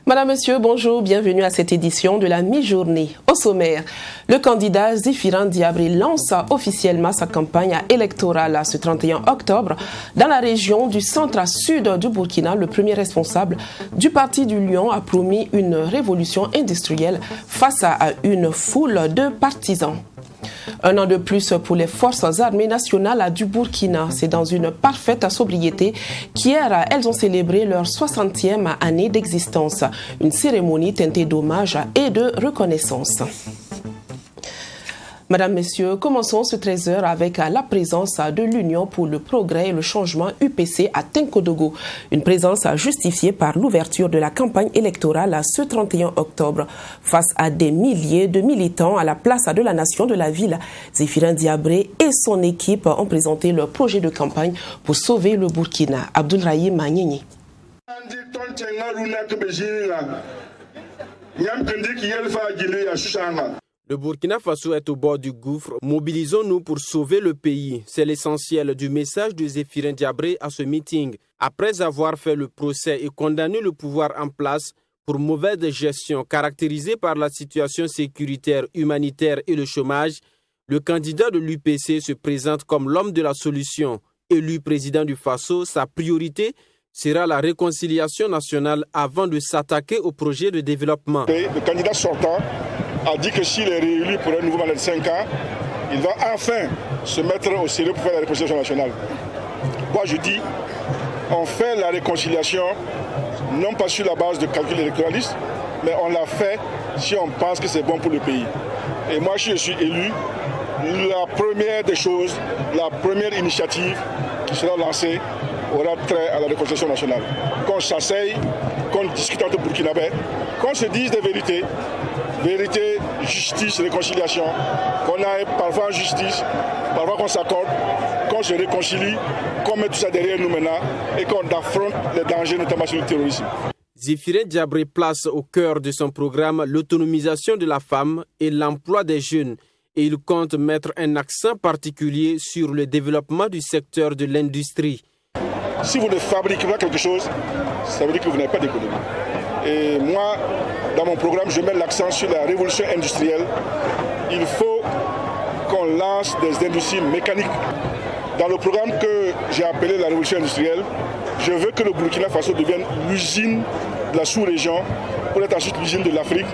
Madame, Monsieur, bonjour, bienvenue à cette édition de la mi-journée. Au sommaire, le candidat Zéphirin Diabré lance officiellement sa campagne électorale ce 31 octobre dans la région du centre-sud du Burkina. Le premier responsable du Parti du Lion a promis une révolution industrielle face à une foule de partisans. Un an de plus pour les forces armées nationales du Burkina. C'est dans une parfaite sobriété qu'hier, elles ont célébré leur 60e année d'existence. Une cérémonie teintée d'hommage et de reconnaissance. Madame, Messieurs, commençons ce 13h avec la présence de l'Union pour le progrès et le changement UPC à Tenkodogo. Une présence justifiée par l'ouverture de la campagne électorale ce 31 octobre. Face à des milliers de militants à la place de la nation de la ville, Zéphirin Diabré et son équipe ont présenté leur projet de campagne pour sauver le Burkina. Abdoulrahim Magnini. Le Burkina Faso est au bord du gouffre. Mobilisons-nous pour sauver le pays. C'est l'essentiel du message de Zéphirin Diabré à ce meeting. Après avoir fait le procès et condamné le pouvoir en place pour mauvaise gestion caractérisée par la situation sécuritaire, humanitaire et le chômage, le candidat de l'UPC se présente comme l'homme de la solution. Élu président du Faso, sa priorité sera la réconciliation nationale avant de s'attaquer au projet de développement. Le candidat sortant a dit que s'il est réélu pour un nouveau mandat de 5 ans, il va enfin se mettre au sérieux pour faire la réconciliation nationale. Moi je dis, on fait la réconciliation non pas sur la base de calculs électoralistes, mais on l'a fait si on pense que c'est bon pour le pays. Et moi si je suis élu, la première des choses, la première initiative qui sera lancée aura trait à la réconciliation nationale. Qu'on s'asseye, qu'on discute entre Burkinabés, qu'on se dise des vérités. Vérité, justice, réconciliation, qu'on aille parfois en justice, parfois qu'on s'accorde, qu'on se réconcilie, qu'on met tout ça derrière nous maintenant et qu'on affronte les dangers, notamment sur le terrorisme. Zéphirin Diabré place au cœur de son programme l'autonomisation de la femme et l'emploi des jeunes. Et il compte mettre un accent particulier sur le développement du secteur de l'industrie. Si vous ne fabriquez pas quelque chose, ça veut dire que vous n'avez pas d'économie. Et moi, dans mon programme, je mets l'accent sur la révolution industrielle. Il faut qu'on lance des industries mécaniques. Dans le programme que j'ai appelé la révolution industrielle, je veux que le Burkina Faso devienne l'usine de la sous-région, pour être ensuite l'usine de l'Afrique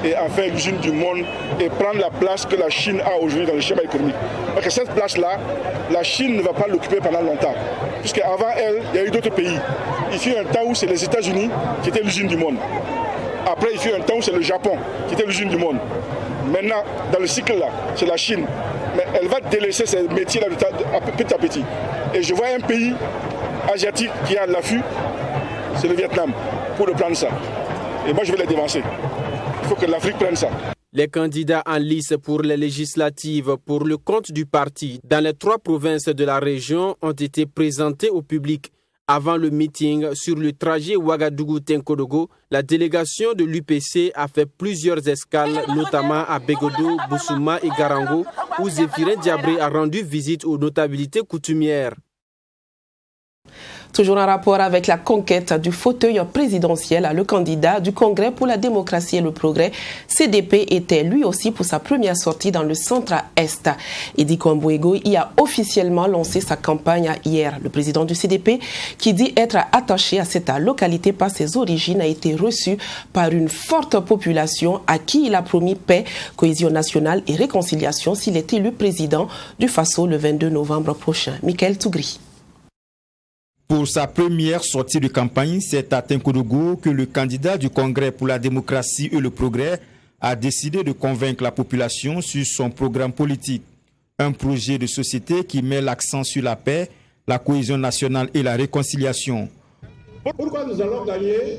et enfin l'usine du monde et prendre la place que la Chine a aujourd'hui dans le schéma économique. Parce que cette place-là, la Chine ne va pas l'occuper pendant longtemps. Puisqu'avant elle, il y a eu d'autres pays. Il fut un temps où c'est les États-Unis qui étaient l'usine du monde. Après, il fut un temps où c'est le Japon qui était l'usine du monde. Maintenant, dans le cycle-là, c'est la Chine. Mais elle va délaisser ces métiers-là petit à petit. Et je vois un pays asiatique qui est à l'affût, c'est le Vietnam, pour le prendre ça. Et moi, je vais les dévancer. Il faut que l'Afrique prenne ça. Les candidats en lice pour les législatives pour le compte du parti dans les 3 provinces de la région ont été présentés au public. Avant le meeting sur le trajet Ouagadougou-Tenkodogo, la délégation de l'UPC a fait plusieurs escales, notamment à Begodo, Boussouma et Garango, où Zéphirin Diabré a rendu visite aux notabilités coutumières. Toujours en rapport avec la conquête du fauteuil présidentiel, le candidat du Congrès pour la démocratie et le progrès, CDP, était lui aussi pour sa première sortie dans le centre-est. Edi Kouambouego y a officiellement lancé sa campagne hier. Le président du CDP, qui dit être attaché à cette localité par ses origines, a été reçu par une forte population à qui il a promis paix, cohésion nationale et réconciliation s'il est élu président du Faso le 22 novembre prochain. Michael Tougri. Pour sa première sortie de campagne, c'est à Tenkodogo que le candidat du Congrès pour la démocratie et le progrès a décidé de convaincre la population sur son programme politique. Un projet de société qui met l'accent sur la paix, la cohésion nationale et la réconciliation. Pourquoi nous allons gagner?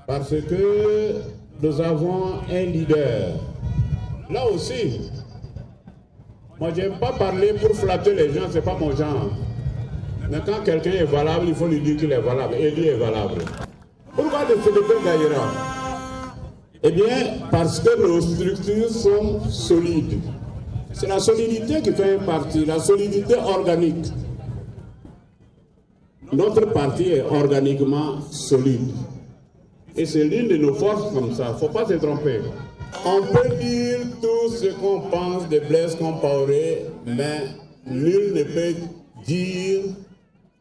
Parce que nous avons un leader. Là aussi, Moi, j'aime pas parler pour flatter les gens, c'est pas mon genre. Mais quand quelqu'un est valable, il faut lui dire qu'il est valable. Et lui est valable. Pourquoi le CDP gagnera? Eh bien, parce que nos structures sont solides. C'est la solidité qui fait un parti, la solidité organique. Notre parti est organiquement solide. Et c'est l'une de nos forces comme ça, il ne faut pas se tromper. On peut dire tout ce qu'on pense de Blaise Compaoré, mais nul ne peut dire,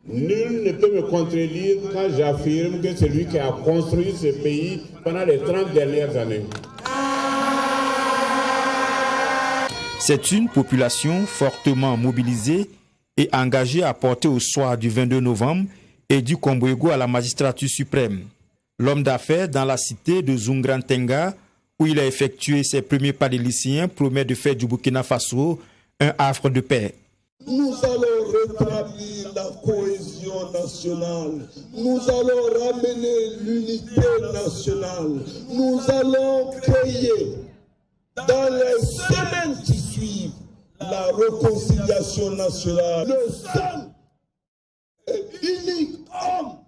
nul ne peut me contredire quand j'affirme que c'est lui qui a construit ce pays pendant les 30 dernières années. C'est une population fortement mobilisée et engagée à porter au soir du 22 novembre Edi Kombouego à la magistrature suprême. L'homme d'affaires dans la cité de Zungrantenga, où il a effectué ses premiers pas de lycéen, promet de faire du Burkina Faso un havre de paix. Nous allons rétablir la cohésion nationale. Nous allons ramener l'unité nationale. Nous allons créer dans les semaines qui suivent la réconciliation nationale. Le seul et unique homme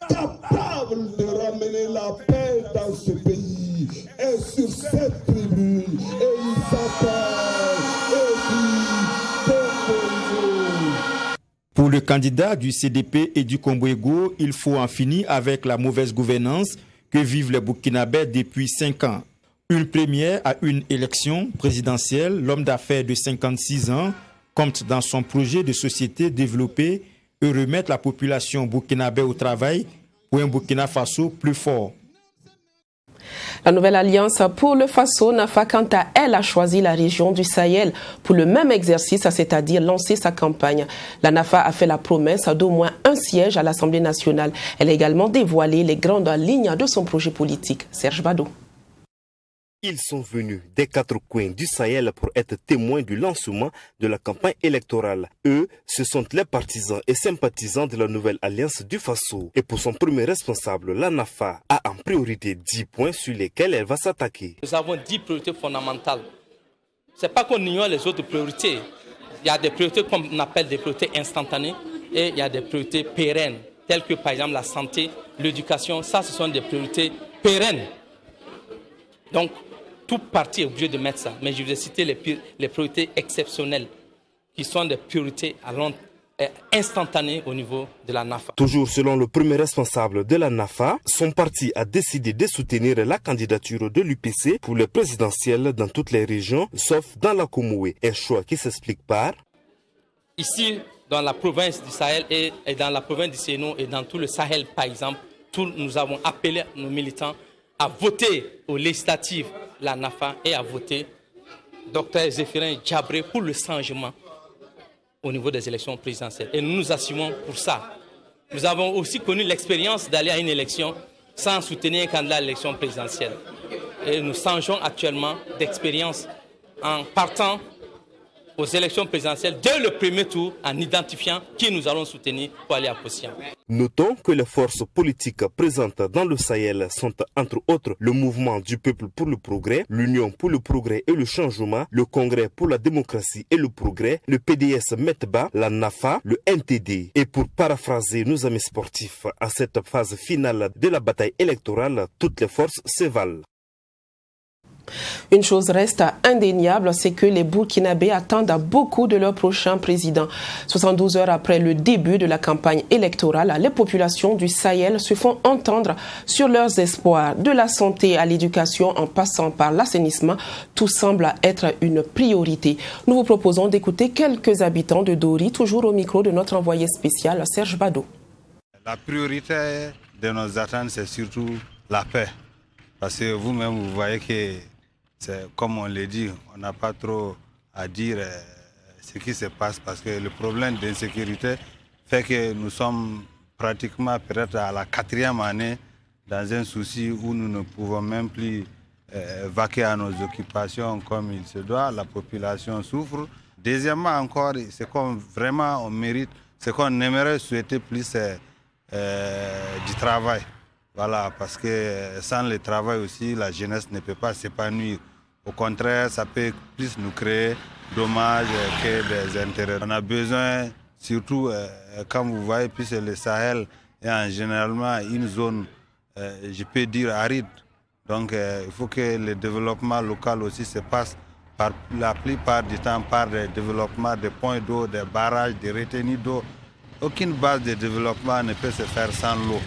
capable de ramener la paix dans ce pays est sur cette tribune et il s'appelle Edi Kombouego. Pour le candidat du CDP Edi Kombouego, il faut en finir avec la mauvaise gouvernance que vivent les Burkinabés depuis 5 ans. Une première à une élection présidentielle, l'homme d'affaires de 56 ans compte dans son projet de société développer et remettre la population burkinabé au travail pour un Burkina Faso plus fort. La nouvelle alliance pour le Faso, NAFA, quant à elle, a choisi la région du Sahel pour le même exercice, c'est-à-dire lancer sa campagne. La NAFA a fait la promesse d'au moins un siège à l'Assemblée nationale. Elle a également dévoilé les grandes lignes de son projet politique. Serge Bado. Ils sont venus des 4 coins du Sahel pour être témoins du lancement de la campagne électorale. Eux, ce sont les partisans et sympathisants de la nouvelle alliance du Faso. Et pour son premier responsable, la NAFA a en priorité 10 points sur lesquels elle va s'attaquer. Nous avons 10 priorités fondamentales. Ce n'est pas qu'on ignore les autres priorités. Il y a des priorités qu'on appelle des priorités instantanées et il y a des priorités pérennes, telles que par exemple la santé, l'éducation. Ça, ce sont des priorités pérennes. Donc, tout parti est obligé de mettre ça. Mais je vais citer les priorités exceptionnelles, qui sont des priorités instantanées au niveau de la NAFA. Toujours selon le premier responsable de la NAFA, son parti a décidé de soutenir la candidature de l'UPC pour les présidentielles dans toutes les régions, sauf dans la Komoué. Un choix qui s'explique par... Ici, dans la province du Sahel et dans la province du Sénou et dans tout le Sahel, par exemple, nous avons appelé nos militants à voter aux législatives la NAFA et à voter Dr Zéphirin Diabré pour le changement au niveau des élections présidentielles. Et nous nous assumons pour ça. Nous avons aussi connu l'expérience d'aller à une élection sans soutenir un candidat à l'élection présidentielle. Et nous changeons actuellement d'expérience en partant aux élections présidentielles dès le premier tour en identifiant qui nous allons soutenir pour aller à Potian. Notons que les forces politiques présentes dans le Sahel sont entre autres le Mouvement du Peuple pour le Progrès, l'Union pour le Progrès et le Changement, le Congrès pour la Démocratie et le Progrès, le PDS Metba, la NAFA, le NTD. Et pour paraphraser nos amis sportifs, à cette phase finale de la bataille électorale, toutes les forces se valent. Une chose reste indéniable, c'est que les Burkinabés attendent beaucoup de leur prochain président. 72 heures après le début de la campagne électorale, les populations du Sahel se font entendre sur leurs espoirs. De la santé à l'éducation en passant par l'assainissement, tout semble être une priorité. Nous vous proposons d'écouter quelques habitants de Dori, toujours au micro de notre envoyé spécial Serge Bado. La priorité de nos attentes, c'est surtout la paix. Parce que vous-même, vous voyez que comme on l'a dit, on n'a pas trop à dire ce qui se passe parce que le problème d'insécurité fait que nous sommes pratiquement peut-être à la 4e année dans un souci où nous ne pouvons même plus vaquer à nos occupations comme il se doit. La population souffre. Deuxièmement encore, c'est qu'on vraiment on mérite, ce qu'on aimerait souhaiter plus du travail. Voilà, parce que sans le travail aussi, la jeunesse ne peut pas s'épanouir. Au contraire, ça peut plus nous créer dommages que des intérêts. On a besoin, surtout comme vous voyez, puisque le Sahel est en généralement une zone, je peux dire, aride. Donc il faut que le développement local aussi se passe par la plupart du temps par le développement des points d'eau, des barrages, des retenues d'eau. Aucune base de développement ne peut se faire sans l'eau.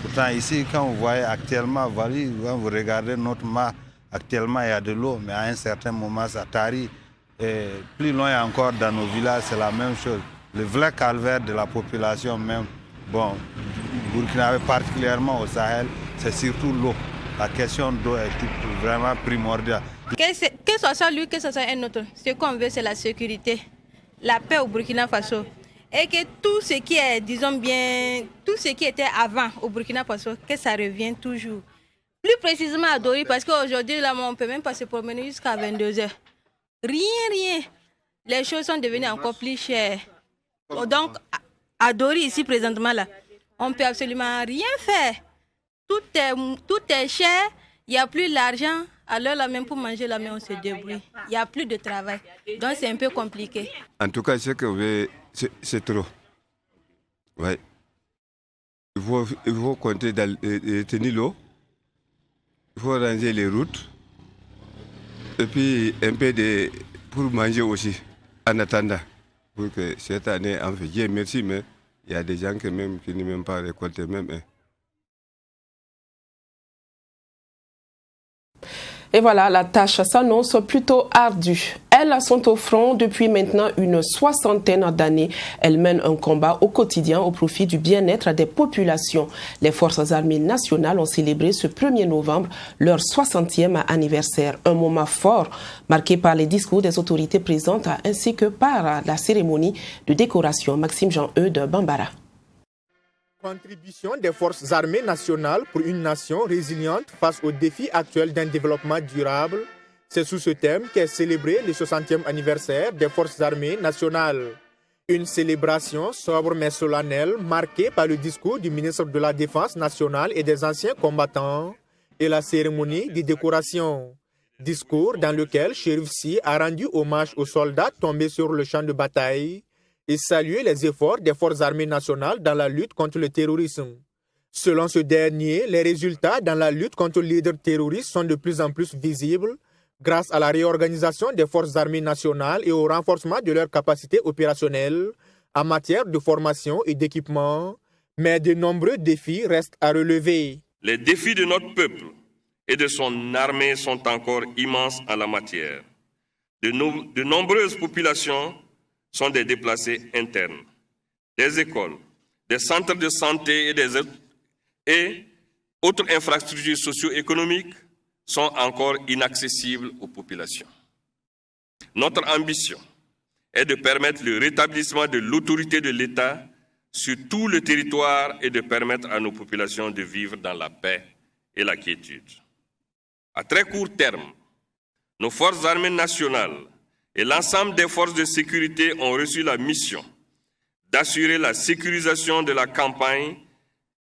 Pourtant ici, quand vous voyez actuellement, quand vous regardez notre map, actuellement il y a de l'eau, mais à un certain moment ça tarit. Et plus loin encore dans nos villages, c'est la même chose. Le vrai calvaire de la population même, bon, Burkina, particulièrement au Sahel, c'est surtout l'eau. La question d'eau est vraiment primordiale. Que ce soit lui, que ce soit un autre, ce qu'on veut, c'est la sécurité, la paix au Burkina Faso. Et que tout ce qui est, disons bien, tout ce qui était avant au Burkina Faso, que ça revienne toujours. Plus précisément à Dori, parce qu'aujourd'hui, là, on ne peut même pas se promener jusqu'à 22h. Rien. Les choses sont devenues encore plus chères. Donc, à Dori, ici, présentement, là, on ne peut absolument rien faire. Tout est cher, il n'y a plus d'argent. Alors là, même pour manger, là, mais on se débrouille. Il n'y a plus de travail. Donc, c'est un peu compliqué. En tout cas, ce que vous voyez, c'est trop. Ouais. Il faut compter tenir l'eau. Il faut ranger les routes. Et puis, un peu pour manger aussi, en attendant. Pour que cette année, en fait, Dieu merci, mais il y a des gens qui n'ont même pas récolté même. Et voilà, la tâche s'annonce plutôt ardue. Elles sont au front depuis maintenant une 60aine d'années. Elles mènent un combat au quotidien au profit du bien-être des populations. Les forces armées nationales ont célébré ce 1er novembre leur 60e anniversaire. Un moment fort marqué par les discours des autorités présentes ainsi que par la cérémonie de décoration. Maxime Jean-Eudes Bambara. Contribution des forces armées nationales pour une nation résiliente face aux défis actuels d'un développement durable. C'est sous ce thème qu'est célébré le 60e anniversaire des forces armées nationales. Une célébration sobre mais solennelle marquée par le discours du ministre de la Défense nationale et des anciens combattants et la cérémonie de décoration. Discours dans lequel Chérif Sy a rendu hommage aux soldats tombés sur le champ de bataille et saluer les efforts des forces armées nationales dans la lutte contre le terrorisme. Selon ce dernier, les résultats dans la lutte contre les leaders terroristes sont de plus en plus visibles grâce à la réorganisation des forces armées nationales et au renforcement de leurs capacités opérationnelles en matière de formation et d'équipement, mais de nombreux défis restent à relever. Les défis de notre peuple et de son armée sont encore immenses en la matière. De nombreuses populations sont des déplacés internes. Des écoles, des centres de santé et autres infrastructures socio-économiques sont encore inaccessibles aux populations. Notre ambition est de permettre le rétablissement de l'autorité de l'État sur tout le territoire et de permettre à nos populations de vivre dans la paix et la quiétude. À très court terme, nos forces armées nationales et l'ensemble des forces de sécurité ont reçu la mission d'assurer la sécurisation de la campagne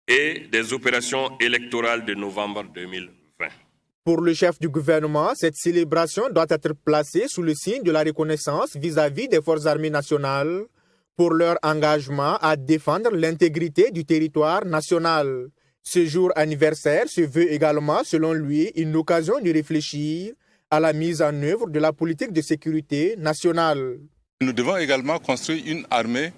et des opérations électorales de novembre 2020. Pour le chef du gouvernement, cette célébration doit être placée sous le signe de la reconnaissance vis-à-vis des forces armées nationales pour leur engagement à défendre l'intégrité du territoire national. Ce jour anniversaire se veut également, selon lui, une occasion de réfléchir à la mise en œuvre de la politique de sécurité nationale. Nous devons également construire une armée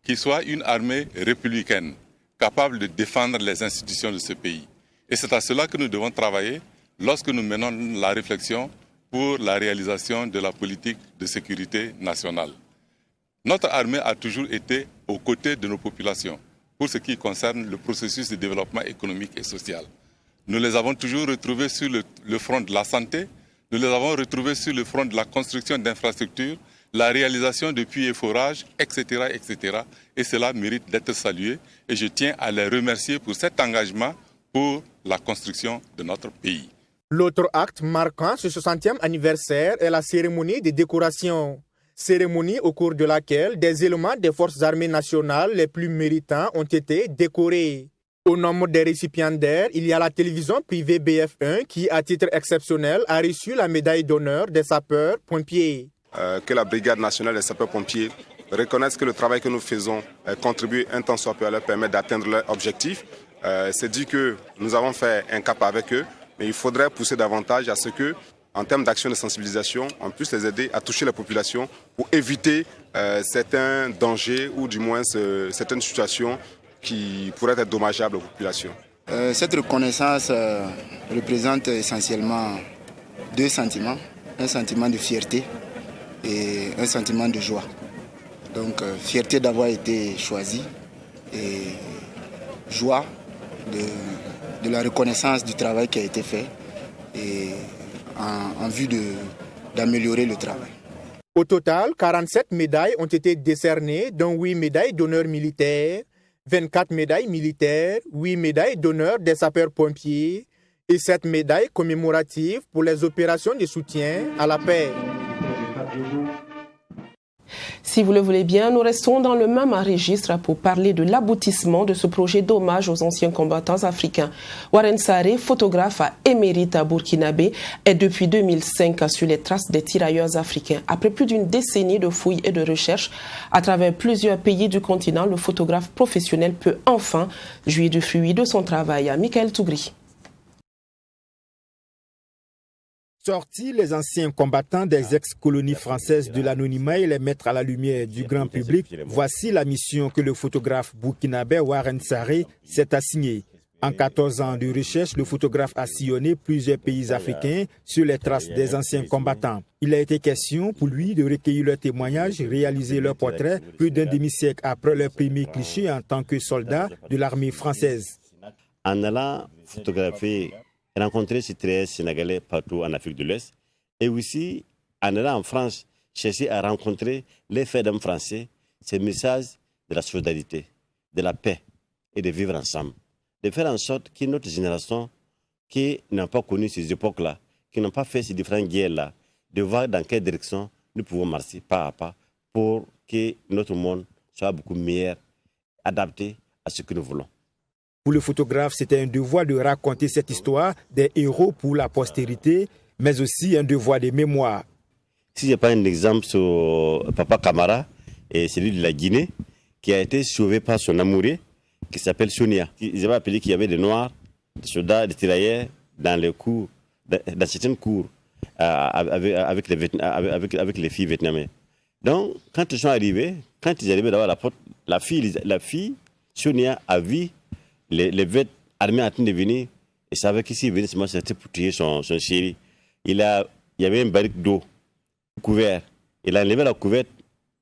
qui soit une armée républicaine, capable de défendre les institutions de ce pays. Et c'est à cela que nous devons travailler lorsque nous menons la réflexion pour la réalisation de la politique de sécurité nationale. Notre armée a toujours été aux côtés de nos populations pour ce qui concerne le processus de développement économique et social. Nous les avons toujours retrouvés sur le front de la santé, nous les avons retrouvés sur le front de la construction d'infrastructures, la réalisation de puits et forages, etc., etc. Et cela mérite d'être salué et je tiens à les remercier pour cet engagement pour la construction de notre pays. L'autre acte marquant ce 60e anniversaire est la cérémonie de décoration. Cérémonie au cours de laquelle des éléments des forces armées nationales les plus méritants ont été décorés. Au nombre des récipiendaires, il y a la télévision privée BF1 qui, à titre exceptionnel, a reçu la médaille d'honneur des sapeurs-pompiers. Que la Brigade nationale des sapeurs-pompiers reconnaisse que le travail que nous faisons contribue un tant soit peu à leur permettre d'atteindre leur objectif. C'est dit que nous avons fait un cap avec eux, mais il faudrait pousser davantage à ce que, en termes d'action de sensibilisation, on puisse les aider à toucher la population pour éviter certains dangers ou du moins certaines situations qui pourraient être dommageables aux populations. Cette reconnaissance représente essentiellement deux sentiments. Un sentiment de fierté et un sentiment de joie. Donc fierté d'avoir été choisi et joie de la reconnaissance du travail qui a été fait et en vue d'améliorer le travail. Au total, 47 médailles ont été décernées, dont 8 médailles d'honneur militaire, 24 médailles militaires, 8 médailles d'honneur des sapeurs-pompiers et 7 médailles commémoratives pour les opérations de soutien à la paix. Si vous le voulez bien, nous restons dans le même registre pour parler de l'aboutissement de ce projet d'hommage aux anciens combattants africains. Warren Sarré, photographe émérite à burkinabé, est depuis 2005 sur les traces des tirailleurs africains. Après plus d'une décennie de fouilles et de recherches à travers plusieurs pays du continent, le photographe professionnel peut enfin jouir du fruit de son travail. Michael Tougri. Sortir les anciens combattants des ex-colonies françaises de l'anonymat et les mettre à la lumière du grand public, voici la mission que le photographe burkinabé Warren Sarré s'est assignée. En 14 ans de recherche, le photographe a sillonné plusieurs pays africains sur les traces des anciens combattants. Il a été question pour lui de recueillir leurs témoignages, réaliser leurs portraits plus d'un demi-siècle après leur premier cliché en tant que soldat de l'armée française. En allant photographier, rencontrer ces tirailleurs sénégalais partout en Afrique de l'Ouest et aussi en allant en France, chercher à rencontrer les faits d'hommes français, ces messages de la solidarité, de la paix et de vivre ensemble. De faire en sorte que notre génération qui n'a pas connu ces époques-là, qui n'ont pas fait ces différentes guerres-là, de voir dans quelle direction nous pouvons marcher pas à pas pour que notre monde soit beaucoup meilleur, adapté à ce que nous voulons. Pour le photographe, c'était un devoir de raconter cette histoire des héros pour la postérité, mais aussi un devoir de mémoire. Si je prends un exemple sur Papa Camara, et celui de la Guinée, qui a été sauvé par son amoureux, qui s'appelle Sonia. Ils avaient appelé qu'il y avait des Noirs, des soldats, des tirailleurs dans les cours, dans certaines cours, avec les filles vietnamiennes. Donc, quand ils sont arrivés, devant la porte, la fille, Sonia, a vu les vêtements armés en train de venir et savait qu'ici, il venait seulement pour tuer son chéri. Il y avait un barrique d'eau couvert. Il a enlevé la couverte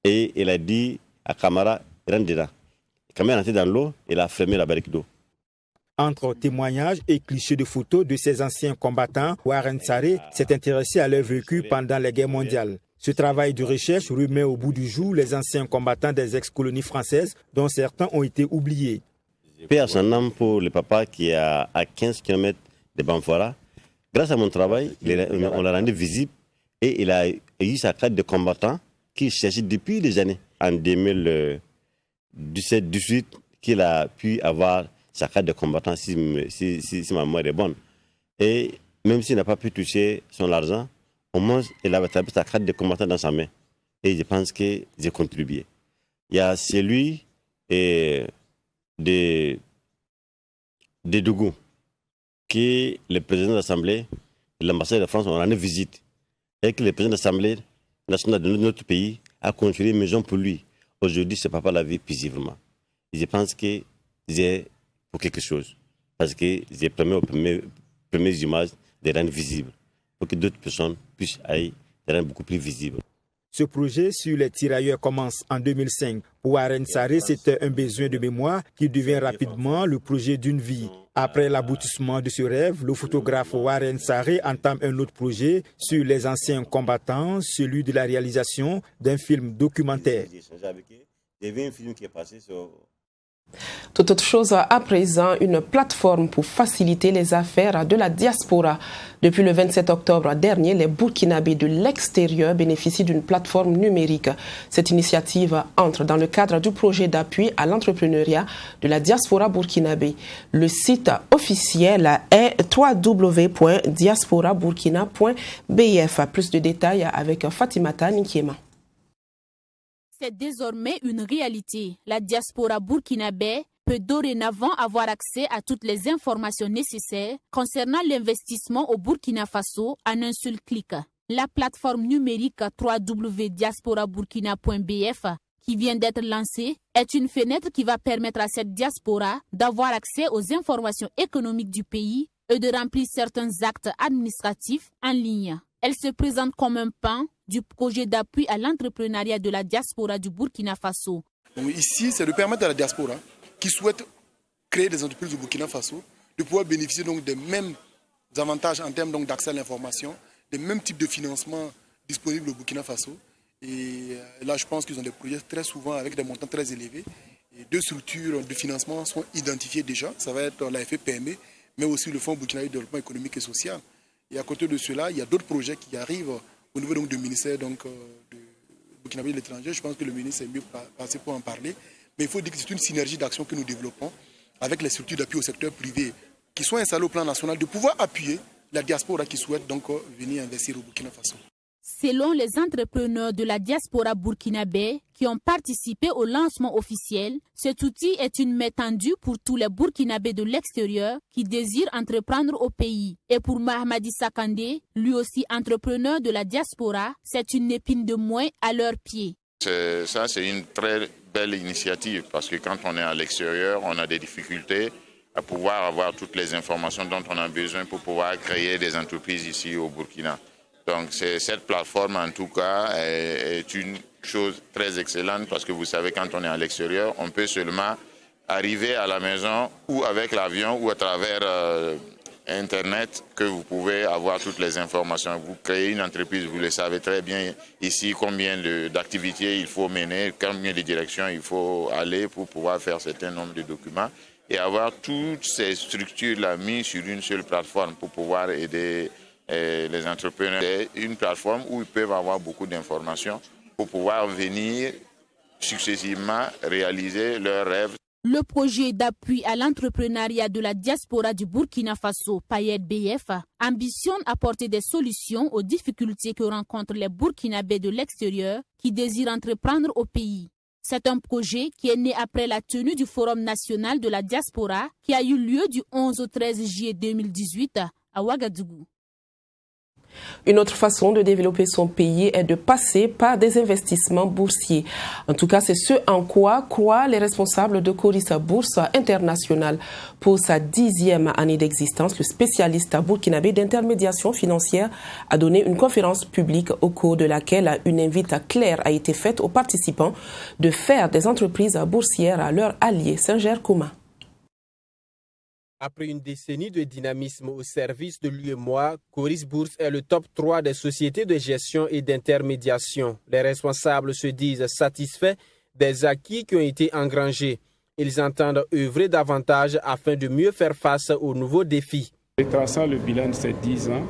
et il a dit à Camara, rentre dedans. Quand il est rentré dans l'eau, il a fermé la barrique d'eau. Entre témoignages et clichés de photos de ces anciens combattants, Warren Sarré s'est intéressé à leur vécu pendant les guerres mondiales. Ce travail de recherche remet au bout du jour les anciens combattants des ex-colonies françaises dont certains ont été oubliés. Paix à son âme pour le papa qui est à 15 km de Bamfara. Grâce à mon travail, on l'a rendu visible et il a eu sa carte de combattant qu'il cherchait depuis des années. En 2017-18, qu'il a pu avoir sa carte de combattant si ma mémoire est bonne. Et même s'il n'a pas pu toucher son argent, au moins il avait sa carte de combattant dans sa main. Et je pense que j'ai contribué. Il y a celui de Dougou, qui le président de l'Assemblée et l'ambassade de France ont rendu visite. Et que le président de l'Assemblée nationale de notre pays a construit une maison pour lui. Aujourd'hui, ce papa la vit paisiblement. Et je pense que j'ai pour quelque chose. Parce que j'ai permis aux premières images de rendre visibles. Pour que d'autres personnes puissent aller les rendre beaucoup plus visibles. Ce projet sur les tirailleurs commence en 2005. Pour Warren Sarré, c'était un besoin de mémoire qui devient rapidement le projet d'une vie. Après l'aboutissement de ce rêve, le photographe Warren Sarré entame un autre projet sur les anciens combattants, celui de la réalisation d'un film documentaire. Il y avait un film qui est passé sur Toute autre chose à présent, une plateforme pour faciliter les affaires de la diaspora. Depuis le 27 octobre dernier, les Burkinabés de l'extérieur bénéficient d'une plateforme numérique. Cette initiative entre dans le cadre du projet d'appui à l'entrepreneuriat de la diaspora burkinabé. Le site officiel est www.diasporaburkina.bf. Plus de détails avec Fatimata Ninkiema. C'est désormais une réalité. La diaspora burkinabé peut dorénavant avoir accès à toutes les informations nécessaires concernant l'investissement au Burkina Faso en un seul clic. La plateforme numérique www.diasporaburkina.bf qui vient d'être lancée est une fenêtre qui va permettre à cette diaspora d'avoir accès aux informations économiques du pays et de remplir certains actes administratifs en ligne. Elle se présente comme un pan du projet d'appui à l'entrepreneuriat de la diaspora du Burkina Faso. Donc ici, c'est de permettre à la diaspora qui souhaite créer des entreprises au Burkina Faso de pouvoir bénéficier donc des mêmes avantages en termes donc d'accès à l'information, des mêmes types de financement disponibles au Burkina Faso. Et là, je pense qu'ils ont des projets très souvent avec des montants très élevés. Et deux structures de financement sont identifiées déjà. Ça va être l'AFP-PME, mais aussi le Fonds burkinabé de développement économique et social. Et à côté de cela, il y a d'autres projets qui arrivent au niveau donc, du ministère donc, de Burkinabé de l'étranger. Je pense que le ministre est mieux placé pour en parler. Mais il faut dire que c'est une synergie d'action que nous développons avec les structures d'appui au secteur privé qui sont installées au plan national de pouvoir appuyer la diaspora qui souhaite donc venir investir au Burkina Faso. Selon les entrepreneurs de la diaspora burkinabé qui ont participé au lancement officiel, cet outil est une main tendue pour tous les Burkinabés de l'extérieur qui désirent entreprendre au pays. Et pour Mahamadi Sakandé, lui aussi entrepreneur de la diaspora, c'est une épine de moins à leurs pieds. Ça, c'est une très belle initiative parce que quand on est à l'extérieur, on a des difficultés à pouvoir avoir toutes les informations dont on a besoin pour pouvoir créer des entreprises ici au Burkina. Donc cette plateforme, en tout cas, est une chose très excellente parce que vous savez, quand on est à l'extérieur, on peut seulement arriver à la maison ou avec l'avion ou à travers Internet que vous pouvez avoir toutes les informations. Vous créez une entreprise, vous le savez très bien ici combien d'activités il faut mener, combien de directions il faut aller pour pouvoir faire un certain nombre de documents et avoir toutes ces structures-là mises sur une seule plateforme pour pouvoir aider les entrepreneurs. C'est une plateforme où ils peuvent avoir beaucoup d'informations pour pouvoir venir successivement réaliser leurs rêves. Le projet d'appui à l'entrepreneuriat de la diaspora du Burkina Faso, Payet BF, ambitionne apporter des solutions aux difficultés que rencontrent les Burkinabés de l'extérieur qui désirent entreprendre au pays. C'est un projet qui est né après la tenue du Forum national de la diaspora qui a eu lieu du 11 au 13 juillet 2018 à Ouagadougou. Une autre façon de développer son pays est de passer par des investissements boursiers. En tout cas, c'est ce en quoi croient les responsables de Corissa Bourse Internationale. Pour sa 10e année d'existence, le spécialiste burkinabé d'intermédiation financière a donné une conférence publique au cours de laquelle une invite claire a été faite aux participants de faire des entreprises boursières à leurs alliés. Saint-Ger Kouma. Après une décennie de dynamisme au service de l'UEMOA, Coris Bourse est le top 3 des sociétés de gestion et d'intermédiation. Les responsables se disent satisfaits des acquis qui ont été engrangés. Ils entendent œuvrer davantage afin de mieux faire face aux nouveaux défis. Traçant le bilan de ces 10 ans,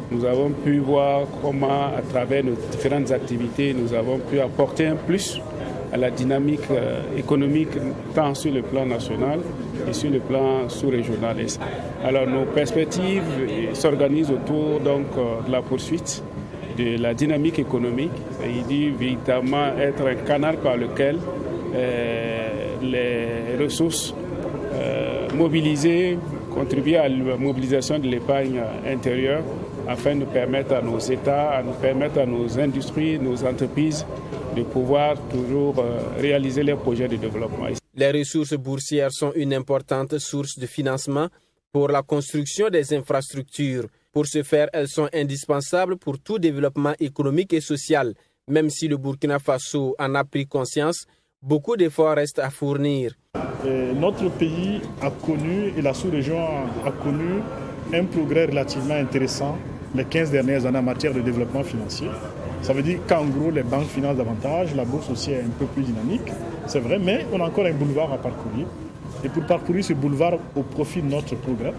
nous avons pu voir comment, à travers nos différentes activités, nous avons pu apporter un plus à la dynamique économique tant sur le plan national et sur le plan sous-régional. Alors nos perspectives s'organisent autour donc, de la poursuite de la dynamique économique, c'est-à-dire véritablement être un canal par lequel les ressources mobilisées contribuer à la mobilisation de l'épargne intérieure afin de permettre à nos États, à nos industries, nos entreprises de pouvoir toujours réaliser leurs projets de développement. Les ressources boursières sont une importante source de financement pour la construction des infrastructures. Pour ce faire, elles sont indispensables pour tout développement économique et social. Même si le Burkina Faso en a pris conscience, beaucoup d'efforts restent à fournir. Notre pays a connu, et la sous-région a connu, un progrès relativement intéressant les 15 dernières années en matière de développement financier. Ça veut dire qu'en gros, les banques financent davantage, la bourse aussi est un peu plus dynamique, c'est vrai, mais on a encore un boulevard à parcourir. Et pour parcourir ce boulevard au profit de notre progrès,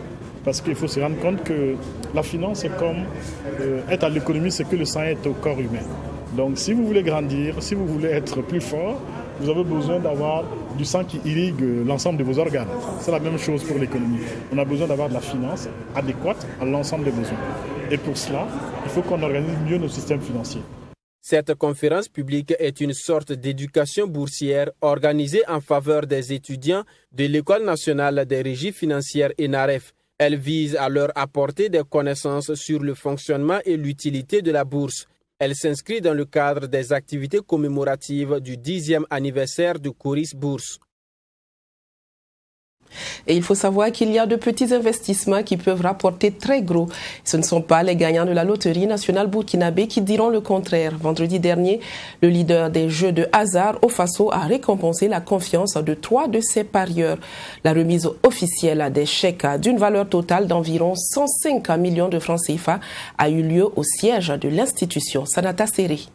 parce qu'il faut se rendre compte que la finance, c'est comme être à l'économie, c'est que le sang est au corps humain. Donc si vous voulez grandir, si vous voulez être plus fort, vous avez besoin d'avoir du sang qui irrigue l'ensemble de vos organes. C'est la même chose pour l'économie. On a besoin d'avoir de la finance adéquate à l'ensemble des besoins. Et pour cela, il faut qu'on organise mieux nos systèmes financiers. Cette conférence publique est une sorte d'éducation boursière organisée en faveur des étudiants de l'École nationale des régies financières ENAREF. Elle vise à leur apporter des connaissances sur le fonctionnement et l'utilité de la bourse. Elle s'inscrit dans le cadre des activités commémoratives du 10e anniversaire de Coris Bourse. Et il faut savoir qu'il y a de petits investissements qui peuvent rapporter très gros. Ce ne sont pas les gagnants de la loterie nationale burkinabé qui diront le contraire. Vendredi dernier, le leader des jeux de hasard, Ofaso, a récompensé la confiance de 3 de ses parieurs. La remise officielle des chèques d'une valeur totale d'environ 105 millions de francs CFA a eu lieu au siège de l'institution. Sanata Seri.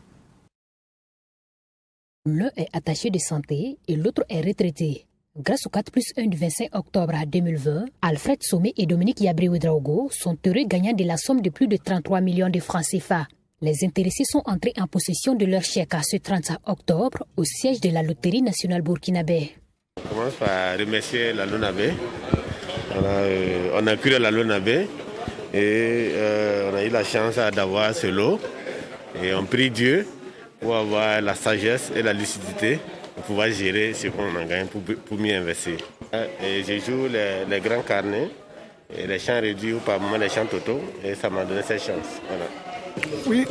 L'un est attaché de santé et l'autre est retraité. Grâce au 4+1 du 25 octobre 2020, Alfred Somé et Dominique Yabré-Ouedraogo sont heureux gagnants de la somme de plus de 33 millions de francs CFA. Les intéressés sont entrés en possession de leur chèque ce 30 octobre au siège de la Loterie nationale burkinabé. Je commence par remercier la LONABé. On a cru à la LONABé et on a eu la chance d'avoir ce lot. Et on prie Dieu pour avoir la sagesse et la lucidité pour pouvoir gérer ce qu'on a gagné pour mieux investir. Et je joue les grands carnets, et les champs réduits ou par moment les champs totaux, et ça m'a donné cette chance. Voilà. Oui,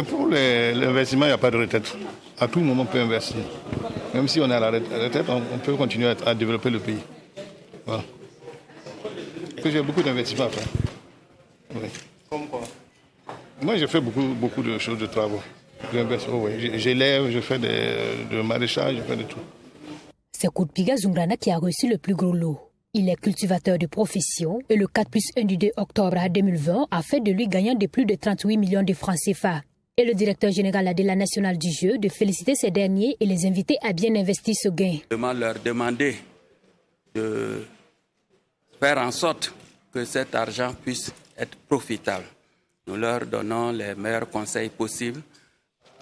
pour l'investissement, il n'y a pas de retraite. À tout moment, on peut investir. Même si on est à la retraite, on peut continuer à développer le pays. Voilà. J'ai beaucoup d'investissements à faire. Oui. Comme quoi? Moi, j'ai fait beaucoup de choses, de travaux. J'élève, je fais de maraîchage, je fais de tout. C'est Koutpiga Zungrana qui a reçu le plus gros lot. Il est cultivateur de profession et le 4+1 du 2 octobre 2020 a fait de lui gagnant de plus de 38 millions de francs CFA. Et le directeur général de la nationale du jeu de féliciter ces derniers et les inviter à bien investir ce gain. Leur demander de faire en sorte que cet argent puisse être profitable. Nous leur donnons les meilleurs conseils possibles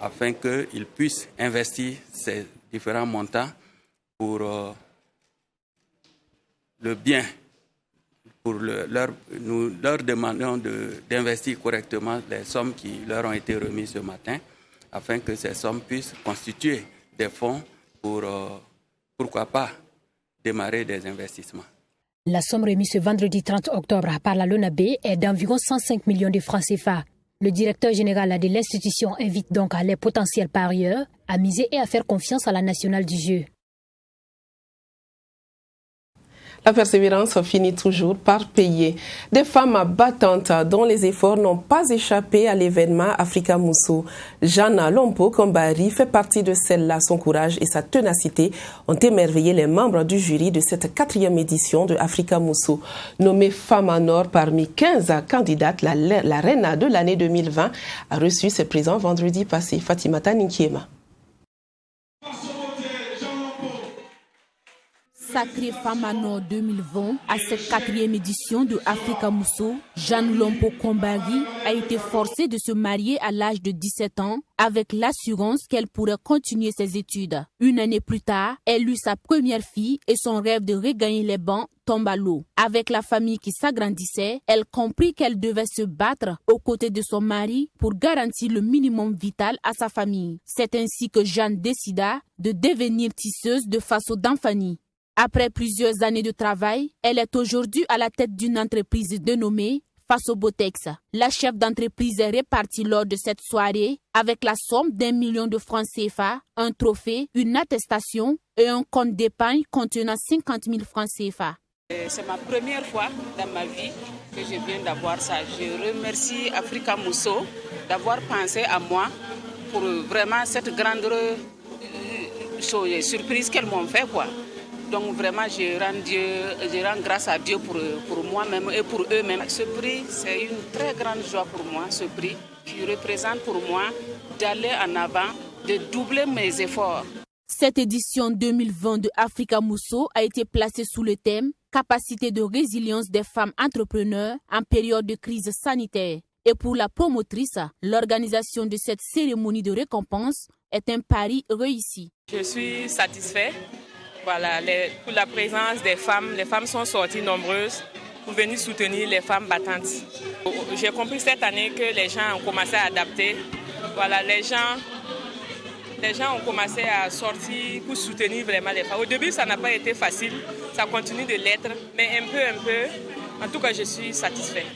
afin qu'ils puissent investir ces différents montants pour le bien. Nous leur demandons d'investir correctement les sommes qui leur ont été remises ce matin, afin que ces sommes puissent constituer des fonds pour, pourquoi pas, démarrer des investissements. La somme remise ce vendredi 30 octobre par la LONABé est d'environ 105 millions de francs CFA. Le directeur général de l'institution invite donc les potentiels parieurs à miser et à faire confiance à la nationale du jeu. La persévérance finit toujours par payer. Des femmes battantes dont les efforts n'ont pas échappé à l'événement Africa Mousso. Jeanne Lompo Kombari fait partie de celles-là. Son courage et sa ténacité ont émerveillé les membres du jury de cette 4e édition de Africa Mousso. Nommée femme en or parmi 15 candidates, la reine de l'année 2020 a reçu ses présents vendredi passé. Fatimata Ninkiema. Sacrée femme en or 2020, à cette 4e édition de Africa Mousso, Jeanne Lompo Kombari a été forcée de se marier à l'âge de 17 ans avec l'assurance qu'elle pourrait continuer ses études. Une année plus tard, elle eut sa première fille et son rêve de regagner les bancs tombe à l'eau. Avec la famille qui s'agrandissait, elle comprit qu'elle devait se battre aux côtés de son mari pour garantir le minimum vital à sa famille. C'est ainsi que Jeanne décida de devenir tisseuse de faso d'Anfani. Après plusieurs années de travail, elle est aujourd'hui à la tête d'une entreprise dénommée Faso Botex. La chef d'entreprise est répartie lors de cette soirée avec la somme d'1 million de francs CFA, un trophée, une attestation et un compte d'épargne contenant 50 000 francs CFA. C'est ma première fois dans ma vie que je viens d'avoir ça. Je remercie Africa Mousso d'avoir pensé à moi pour vraiment cette grande surprise qu'elles m'ont fait, quoi. Donc vraiment, je rends grâce à Dieu pour moi-même et pour eux-mêmes. Ce prix, c'est une très grande joie pour moi, ce prix qui représente pour moi d'aller en avant, de doubler mes efforts. Cette édition 2020 de Africa Mousso a été placée sous le thème « Capacité de résilience des femmes entrepreneurs en période de crise sanitaire ». Et pour la promotrice, l'organisation de cette cérémonie de récompense est un pari réussi. Je suis satisfaite. Voilà, pour la présence des femmes, les femmes sont sorties nombreuses pour venir soutenir les femmes battantes. J'ai compris cette année que les gens ont commencé à adapter. Voilà, les gens ont commencé à sortir pour soutenir vraiment les femmes. Au début, ça n'a pas été facile, ça continue de l'être, mais un peu, en tout cas, je suis satisfaite.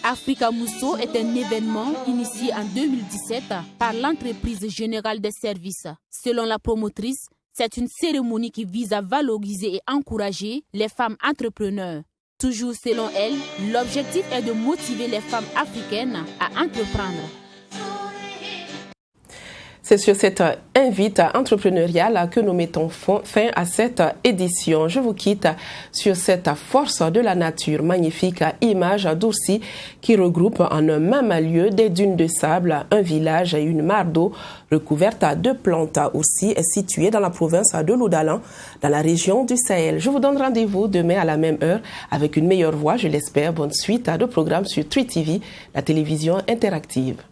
Africa Mousso est un événement initié en 2017 par l'entreprise générale des services. Selon la promotrice, c'est une cérémonie qui vise à valoriser et encourager les femmes entrepreneurs. Toujours selon elle, l'objectif est de motiver les femmes africaines à entreprendre. C'est sur cette invite entrepreneuriale que nous mettons fin à cette édition. Je vous quitte sur cette force de la nature, magnifique image d'Oursi qui regroupe en un même lieu des dunes de sable, un village et une mare d'eau recouverte de plantes. Oursi est située dans la province de l'Oudalan, dans la région du Sahel. Je vous donne rendez-vous demain à la même heure avec une meilleure voix, je l'espère. Bonne suite de programmes sur 3TV, la télévision interactive.